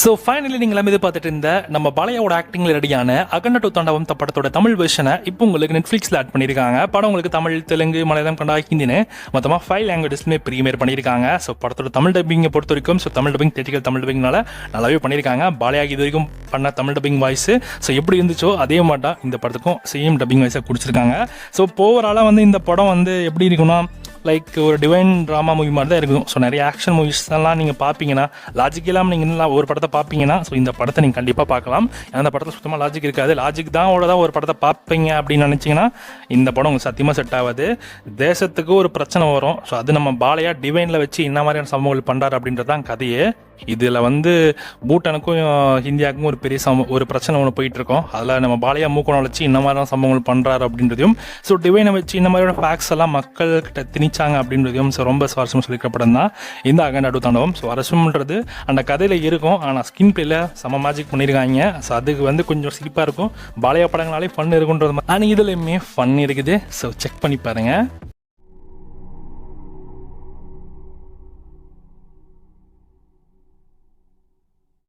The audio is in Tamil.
ஸோ ஃபைனலி நீங்கள் எல்லாமே பார்த்துட்டு இருந்த நம்ம பாலையாவோட ஆக்டிங்கில் ரெடியான அகண்ட டூ தாண்டவம் படத்தோட தமிழ் வெர்ஷனை இப்போ உங்களுக்கு நெட்ஃப்ளிக்ஸில் ஆட் பண்ணியிருக்காங்க. படம் உங்களுக்கு தமிழ், தெலுங்கு, மலையாளம், கன்னடா, ஹிந்தின்னு மொத்தமாக 5 லாங்குவேஜஸ்மே ப்ரீமியர் பண்ணியிருக்காங்க. ஸோ படத்தோட தமிழ் டப்பிங்கை பொறுத்த வரைக்கும் தமிழ் டப்பிங் தேட்டிக்கல் தமிழ் டப்பிங்னால நல்லாவே பண்ணியிருக்காங்க. பாலையாகி இது வரைக்கும் பண்ண தமிழ் டப்பிங் வாய்ஸ் ஸோ எப்படி இருந்துச்சோ அதே மாதிரி தான் இந்த படத்துக்கும் சேம் டப்பிங் வாய்ஸை குடிச்சிருக்காங்க. ஸோ ஓவராலாக இந்த படம் எப்படி இருக்குன்னா லைக் ஒரு டிவைன் ட்ராமா மூவி மாதிரி தான் இருக்கும். ஸோ நிறைய ஆக்ஷன் மூவிஸ் எல்லாம் நீங்கள் பார்ப்பீங்கன்னா லாஜிக் இல்லாமல் நீங்கள் ஒரு படத்தை பார்ப்பீங்கன்னா ஸோ இந்த படத்தை நீங்கள் கண்டிப்பாக பார்க்கலாம். ஏன்னா அந்த படத்தில் சுத்தமாக லாஜிக் இருக்காது. லாஜிக் தான் ஒரு படத்தை பார்ப்பீங்க அப்படின்னு நினச்சிங்கன்னா இந்த படம் உங்களுக்கு சத்தியமாக செட் ஆகாது. தேசத்துக்கு ஒரு பிரச்சனை வரும். ஸோ அது நம்ம பாலையா டிவைனில் வச்சு என்ன மாதிரியான சம்பவங்கள் பண்ணுறாரு அப்படின்றது தான் கதையே. இதில் பூட்டானுக்கும் இந்தியாவுக்கும் ஒரு பெரிய ஒரு பிரச்சனை ஒன்று போயிட்டு இருக்கோம். அதில் நம்ம பாலையா மூக்கணம் வச்சு இந்த மாதிரியான சம்பவங்கள் பண்ணுறாரு அப்படின்றதையும் ஸோ டிவைனை வச்சு இந்த மாதிரியான ஃபேக்ட்ஸ் எல்லாம் மக்கள்கிட்ட திணிச்சாங்க அப்படின்றதையும் ஸோ ரொம்ப சுவாரஸ்யமாக சொல்லிக்கிற படம் தான் இந்த அகண்ட டூ தாண்டவம். ஸோ அரசுன்றது அந்த கதையில் இருக்கும், ஆனால் ஸ்கின் பிளேல செம மேஜிக் பண்ணியிருக்காங்க. ஸோ அதுக்கு கொஞ்சம் சிரிப்பாக இருக்கும். பாலையா படங்களாலே ஃபன் இருக்குன்றது மாதிரி இதுலையுமே ஃபன் இருக்குது. ஸோ செக் பண்ணி பாருங்கள்.